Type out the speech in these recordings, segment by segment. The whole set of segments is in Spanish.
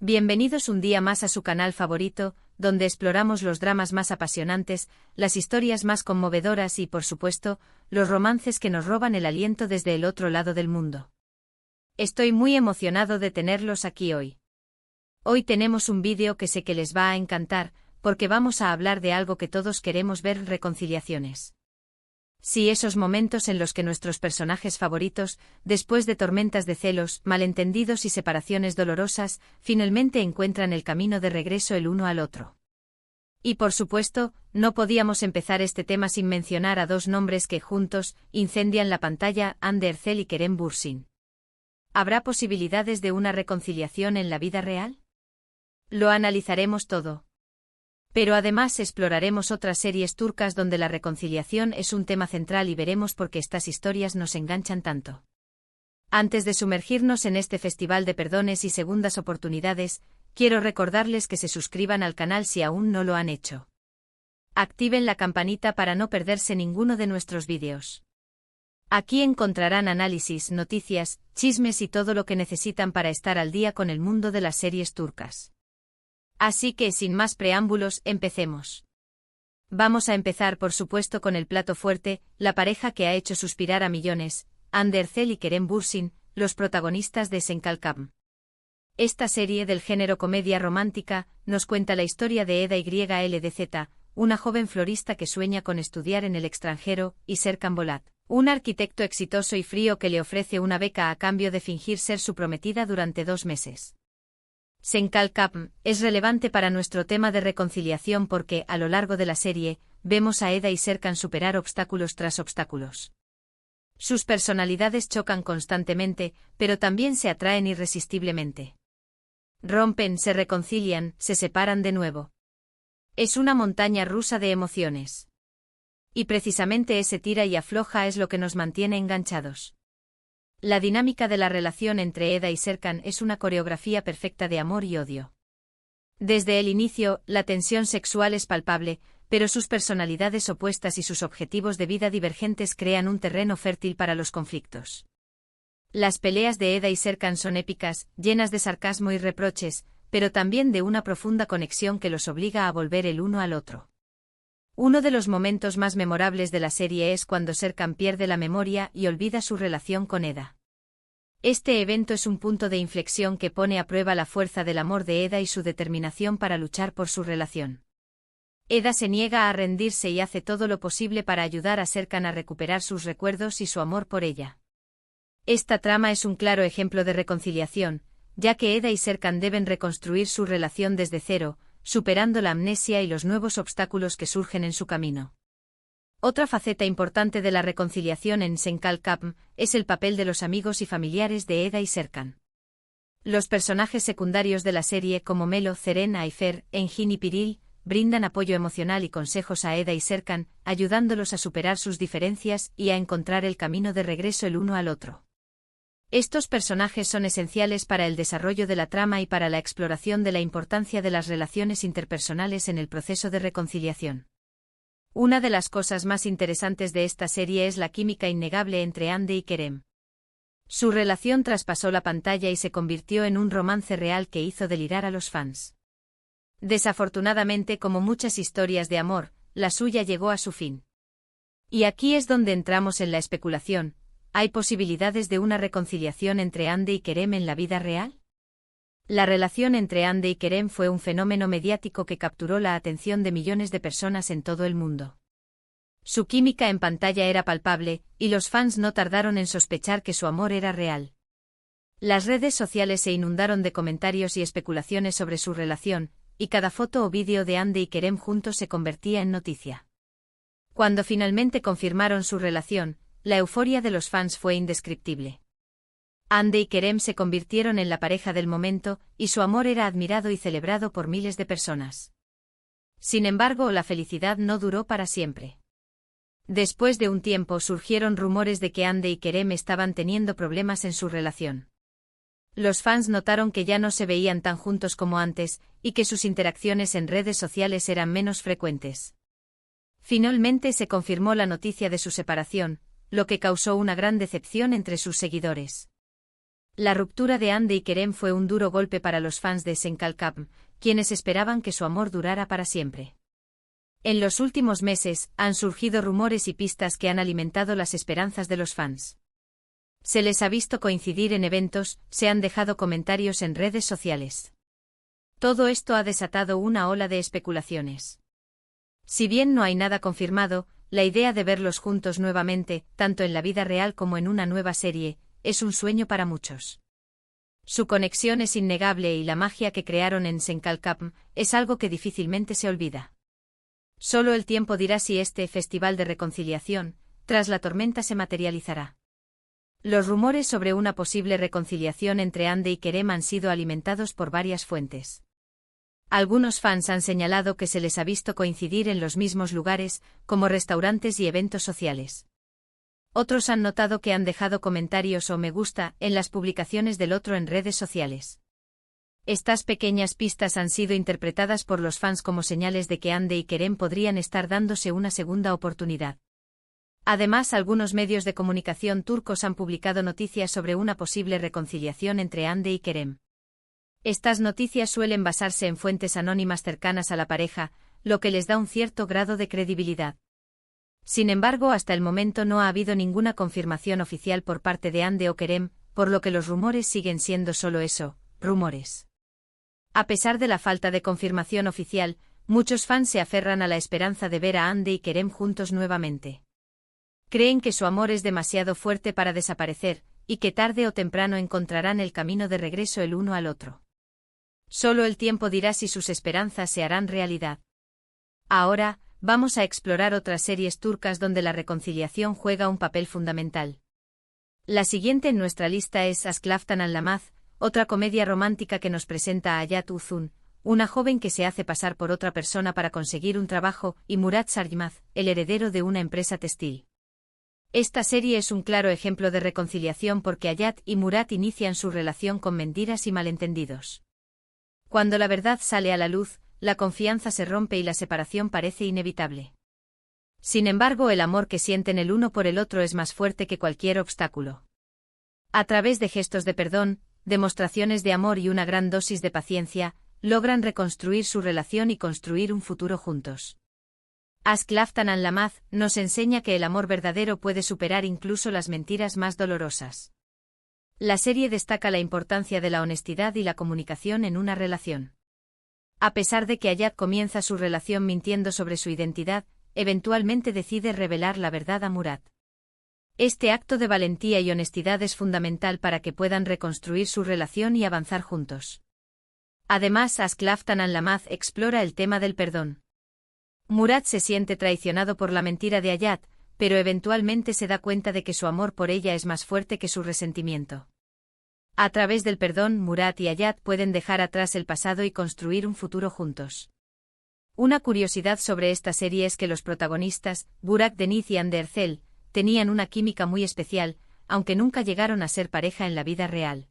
Bienvenidos un día más a su canal favorito, donde exploramos los dramas más apasionantes, las historias más conmovedoras y, por supuesto, los romances que nos roban el aliento desde el otro lado del mundo. Estoy muy emocionado de tenerlos aquí hoy. Hoy tenemos un vídeo que sé que les va a encantar, porque vamos a hablar de algo que todos queremos ver: reconciliaciones. Sí, esos momentos en los que nuestros personajes favoritos, después de tormentas de celos, malentendidos y separaciones dolorosas, finalmente encuentran el camino de regreso el uno al otro. Y por supuesto, no podíamos empezar este tema sin mencionar a dos nombres que juntos incendian la pantalla: Andy Ercel y Kerem Bürsin. ¿Habrá posibilidades de una reconciliación en la vida real? Lo analizaremos todo. Pero además exploraremos otras series turcas donde la reconciliación es un tema central y veremos por qué estas historias nos enganchan tanto. Antes de sumergirnos en este festival de perdones y segundas oportunidades, quiero recordarles que se suscriban al canal si aún no lo han hecho. Activen la campanita para no perderse ninguno de nuestros vídeos. Aquí encontrarán análisis, noticias, chismes y todo lo que necesitan para estar al día con el mundo de las series turcas. Así que, sin más preámbulos, empecemos. Vamos a empezar por supuesto con el plato fuerte, la pareja que ha hecho suspirar a millones, Hande Erçel y Kerem Bürsin, los protagonistas de Senkalkam. Esta serie del género comedia romántica nos cuenta la historia de Eda YLDZ, una joven florista que sueña con estudiar en el extranjero, y Serkan Bolat, un arquitecto exitoso y frío que le ofrece una beca a cambio de fingir ser su prometida durante 2 meses. Senkalkam es relevante para nuestro tema de reconciliación porque, a lo largo de la serie, vemos a Eda y Serkan superar obstáculos tras obstáculos. Sus personalidades chocan constantemente, pero también se atraen irresistiblemente. Rompen, se reconcilian, se separan de nuevo. Es una montaña rusa de emociones. Y precisamente ese tira y afloja es lo que nos mantiene enganchados. La dinámica de la relación entre Eda y Serkan es una coreografía perfecta de amor y odio. Desde el inicio, la tensión sexual es palpable, pero sus personalidades opuestas y sus objetivos de vida divergentes crean un terreno fértil para los conflictos. Las peleas de Eda y Serkan son épicas, llenas de sarcasmo y reproches, pero también de una profunda conexión que los obliga a volver el uno al otro. Uno de los momentos más memorables de la serie es cuando Serkan pierde la memoria y olvida su relación con Eda. Este evento es un punto de inflexión que pone a prueba la fuerza del amor de Eda y su determinación para luchar por su relación. Eda se niega a rendirse y hace todo lo posible para ayudar a Serkan a recuperar sus recuerdos y su amor por ella. Esta trama es un claro ejemplo de reconciliación, ya que Eda y Serkan deben reconstruir su relación desde cero, superando la amnesia y los nuevos obstáculos que surgen en su camino. Otra faceta importante de la reconciliación en Senkalkam es el papel de los amigos y familiares de Eda y Serkan. Los personajes secundarios de la serie como Melo, Ceren, Ayfer, Engin y Piril brindan apoyo emocional y consejos a Eda y Serkan, ayudándolos a superar sus diferencias y a encontrar el camino de regreso el uno al otro. Estos personajes son esenciales para el desarrollo de la trama y para la exploración de la importancia de las relaciones interpersonales en el proceso de reconciliación. Una de las cosas más interesantes de esta serie es la química innegable entre Hande y Kerem. Su relación traspasó la pantalla y se convirtió en un romance real que hizo delirar a los fans. Desafortunadamente, como muchas historias de amor, la suya llegó a su fin. Y aquí es donde entramos en la especulación: ¿hay posibilidades de una reconciliación entre Hande y Kerem en la vida real? La relación entre Hande y Kerem fue un fenómeno mediático que capturó la atención de millones de personas en todo el mundo. Su química en pantalla era palpable, y los fans no tardaron en sospechar que su amor era real. Las redes sociales se inundaron de comentarios y especulaciones sobre su relación, y cada foto o vídeo de Hande y Kerem juntos se convertía en noticia. Cuando finalmente confirmaron su relación, la euforia de los fans fue indescriptible. Hande y Kerem se convirtieron en la pareja del momento, y su amor era admirado y celebrado por miles de personas. Sin embargo, la felicidad no duró para siempre. Después de un tiempo surgieron rumores de que Hande y Kerem estaban teniendo problemas en su relación. Los fans notaron que ya no se veían tan juntos como antes, y que sus interacciones en redes sociales eran menos frecuentes. Finalmente se confirmó la noticia de su separación, lo que causó una gran decepción entre sus seguidores. La ruptura de Ande y Kerem fue un duro golpe para los fans de Senkalkapm, quienes esperaban que su amor durara para siempre. En los últimos meses, han surgido rumores y pistas que han alimentado las esperanzas de los fans. Se les ha visto coincidir en eventos, se han dejado comentarios en redes sociales. Todo esto ha desatado una ola de especulaciones. Si bien no hay nada confirmado, la idea de verlos juntos nuevamente, tanto en la vida real como en una nueva serie, es un sueño para muchos. Su conexión es innegable y la magia que crearon en Senkalkapm es algo que difícilmente se olvida. Solo el tiempo dirá si este festival de reconciliación, tras la tormenta, se materializará. Los rumores sobre una posible reconciliación entre Ande y Kerem han sido alimentados por varias fuentes. Algunos fans han señalado que se les ha visto coincidir en los mismos lugares, como restaurantes y eventos sociales. Otros han notado que han dejado comentarios o me gusta en las publicaciones del otro en redes sociales. Estas pequeñas pistas han sido interpretadas por los fans como señales de que Ande y Kerem podrían estar dándose una segunda oportunidad. Además, algunos medios de comunicación turcos han publicado noticias sobre una posible reconciliación entre Ande y Kerem. Estas noticias suelen basarse en fuentes anónimas cercanas a la pareja, lo que les da un cierto grado de credibilidad. Sin embargo, hasta el momento no ha habido ninguna confirmación oficial por parte de Ande o Kerem, por lo que los rumores siguen siendo solo eso, rumores. A pesar de la falta de confirmación oficial, muchos fans se aferran a la esperanza de ver a Ande y Kerem juntos nuevamente. Creen que su amor es demasiado fuerte para desaparecer, y que tarde o temprano encontrarán el camino de regreso el uno al otro. Solo el tiempo dirá si sus esperanzas se harán realidad. Ahora, vamos a explorar otras series turcas donde la reconciliación juega un papel fundamental. La siguiente en nuestra lista es Aşk Laftan Anlamaz, otra comedia romántica que nos presenta a Hayat Uzun, una joven que se hace pasar por otra persona para conseguir un trabajo, y Murat Sargmaz, el heredero de una empresa textil. Esta serie es un claro ejemplo de reconciliación porque Hayat y Murat inician su relación con mentiras y malentendidos. Cuando la verdad sale a la luz, la confianza se rompe y la separación parece inevitable. Sin embargo, el amor que sienten el uno por el otro es más fuerte que cualquier obstáculo. A través de gestos de perdón, demostraciones de amor y una gran dosis de paciencia, logran reconstruir su relación y construir un futuro juntos. Aşk Laftan Anlamaz nos enseña que el amor verdadero puede superar incluso las mentiras más dolorosas. La serie destaca la importancia de la honestidad y la comunicación en una relación. A pesar de que Hayat comienza su relación mintiendo sobre su identidad, eventualmente decide revelar la verdad a Murat. Este acto de valentía y honestidad es fundamental para que puedan reconstruir su relación y avanzar juntos. Además, Aşk Laftan Anlamaz explora el tema del perdón. Murat se siente traicionado por la mentira de Hayat, pero eventualmente se da cuenta de que su amor por ella es más fuerte que su resentimiento. A través del perdón, Murat y Hayat pueden dejar atrás el pasado y construir un futuro juntos. Una curiosidad sobre esta serie es que los protagonistas, Burak Deniz y Hande Erçel, tenían una química muy especial, aunque nunca llegaron a ser pareja en la vida real.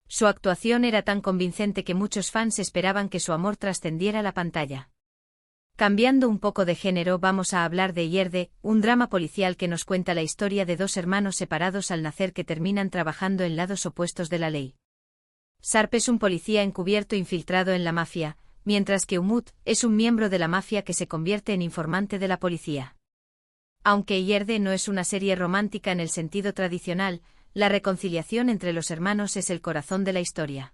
Su actuación era tan convincente que muchos fans esperaban que su amor trascendiera la pantalla. Cambiando un poco de género, vamos a hablar de Yerde, un drama policial que nos cuenta la historia de dos hermanos separados al nacer que terminan trabajando en lados opuestos de la ley. Sarp es un policía encubierto infiltrado en la mafia, mientras que Umut es un miembro de la mafia que se convierte en informante de la policía. Aunque Yerde no es una serie romántica en el sentido tradicional, la reconciliación entre los hermanos es el corazón de la historia.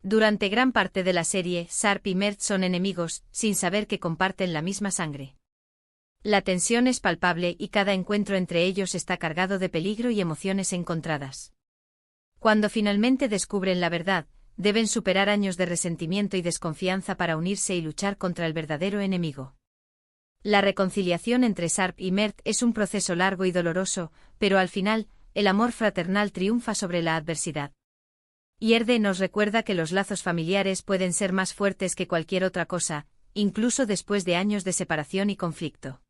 Durante gran parte de la serie, Sarp y Mert son enemigos, sin saber que comparten la misma sangre. La tensión es palpable y cada encuentro entre ellos está cargado de peligro y emociones encontradas. Cuando finalmente descubren la verdad, deben superar años de resentimiento y desconfianza para unirse y luchar contra el verdadero enemigo. La reconciliación entre Sarp y Mert es un proceso largo y doloroso, pero al final, el amor fraternal triunfa sobre la adversidad. Yerde nos recuerda que los lazos familiares pueden ser más fuertes que cualquier otra cosa, incluso después de años de separación y conflicto.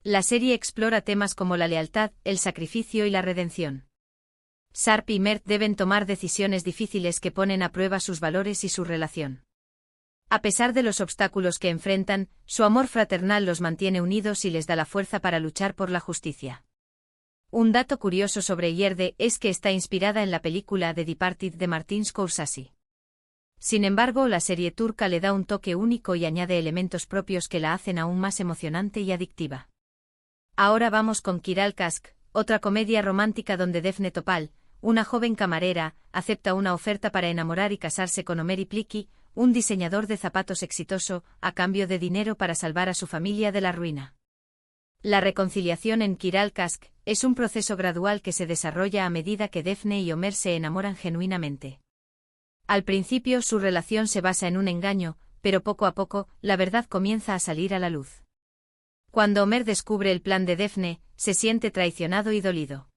La serie explora temas como la lealtad, el sacrificio y la redención. Sarp y Mert deben tomar decisiones difíciles que ponen a prueba sus valores y su relación. A pesar de los obstáculos que enfrentan, su amor fraternal los mantiene unidos y les da la fuerza para luchar por la justicia. Un dato curioso sobre Yerde es que está inspirada en la película The Departed de Martin Scorsese. Sin embargo, la serie turca le da un toque único y añade elementos propios que la hacen aún más emocionante y adictiva. Ahora vamos con Kiral Kask, otra comedia romántica donde Defne Topal, una joven camarera, acepta una oferta para enamorar y casarse con Ömer Ipliki, un diseñador de zapatos exitoso, a cambio de dinero para salvar a su familia de la ruina. La reconciliación en Kiral Kask es un proceso gradual que se desarrolla a medida que Defne y Ömer se enamoran genuinamente. Al principio su relación se basa en un engaño, pero poco a poco, la verdad comienza a salir a la luz. Cuando Ömer descubre el plan de Defne, se siente traicionado y dolido.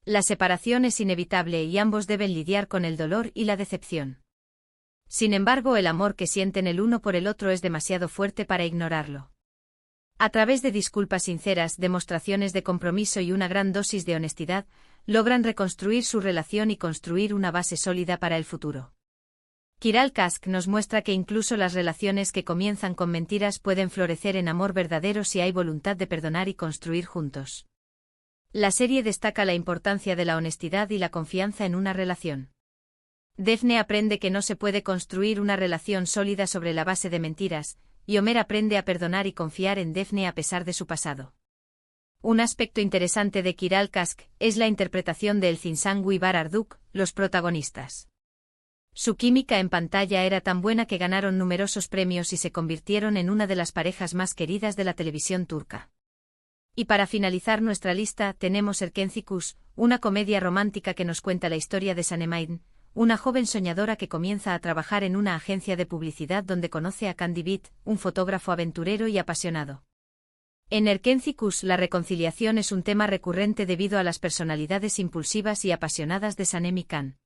La separación es inevitable y ambos deben lidiar con el dolor y la decepción. Sin embargo, el amor que sienten el uno por el otro es demasiado fuerte para ignorarlo. A través de disculpas sinceras, demostraciones de compromiso y una gran dosis de honestidad, logran reconstruir su relación y construir una base sólida para el futuro. Kiral Kask nos muestra que incluso las relaciones que comienzan con mentiras pueden florecer en amor verdadero si hay voluntad de perdonar y construir juntos. La serie destaca la importancia de la honestidad y la confianza en una relación. Defne aprende que no se puede construir una relación sólida sobre la base de mentiras, y Ömer aprende a perdonar y confiar en Defne a pesar de su pasado. Un aspecto interesante de Kiral Kask es la interpretación de Elçin y Bar Arduk, los protagonistas. Su química en pantalla era tan buena que ganaron numerosos premios y se convirtieron en una de las parejas más queridas de la televisión turca. Y para finalizar nuestra lista tenemos Erkenci, una comedia romántica que nos cuenta la historia de Sanem, una joven soñadora que comienza a trabajar en una agencia de publicidad donde conoce a Candy Beat, un fotógrafo aventurero y apasionado. En Erkenci la reconciliación es un tema recurrente debido a las personalidades impulsivas y apasionadas de Sanem y Can.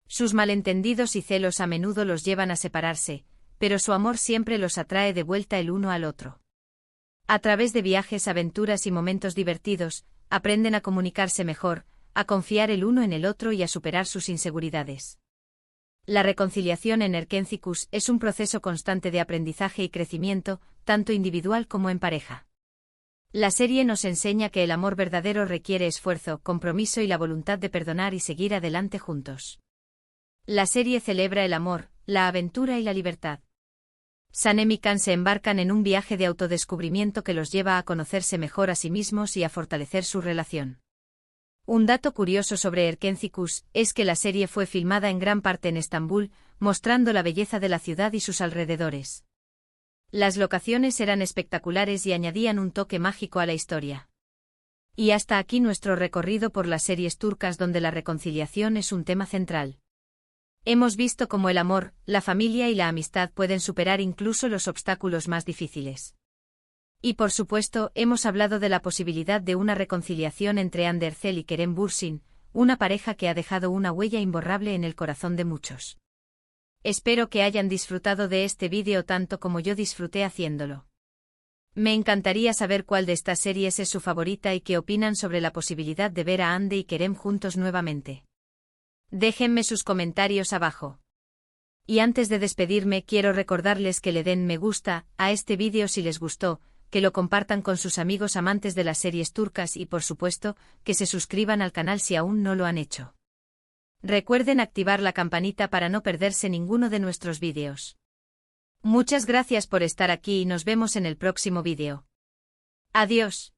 Sus malentendidos y celos a menudo los llevan a separarse, pero su amor siempre los atrae de vuelta el uno al otro. A través de viajes, aventuras y momentos divertidos, aprenden a comunicarse mejor, a confiar el uno en el otro y a superar sus inseguridades. La reconciliación en Erkenci es un proceso constante de aprendizaje y crecimiento, tanto individual como en pareja. La serie nos enseña que el amor verdadero requiere esfuerzo, compromiso y la voluntad de perdonar y seguir adelante juntos. La serie celebra el amor, la aventura y la libertad. Sanem y Can se embarcan en un viaje de autodescubrimiento que los lleva a conocerse mejor a sí mismos y a fortalecer su relación. Un dato curioso sobre Erkenci es que la serie fue filmada en gran parte en Estambul, mostrando la belleza de la ciudad y sus alrededores. Las locaciones eran espectaculares y añadían un toque mágico a la historia. Y hasta aquí nuestro recorrido por las series turcas donde la reconciliación es un tema central. Hemos visto cómo el amor, la familia y la amistad pueden superar incluso los obstáculos más difíciles. Y por supuesto, hemos hablado de la posibilidad de una reconciliación entre Hande Erçel y Kerem Bürsin, una pareja que ha dejado una huella imborrable en el corazón de muchos. Espero que hayan disfrutado de este vídeo tanto como yo disfruté haciéndolo. Me encantaría saber cuál de estas series es su favorita y qué opinan sobre la posibilidad de ver a Hande y Kerem juntos nuevamente. Déjenme sus comentarios abajo. Y antes de despedirme quiero recordarles que le den me gusta a este vídeo si les gustó, que lo compartan con sus amigos amantes de las series turcas y por supuesto, que se suscriban al canal si aún no lo han hecho. Recuerden activar la campanita para no perderse ninguno de nuestros vídeos. Muchas gracias por estar aquí y nos vemos en el próximo vídeo. Adiós.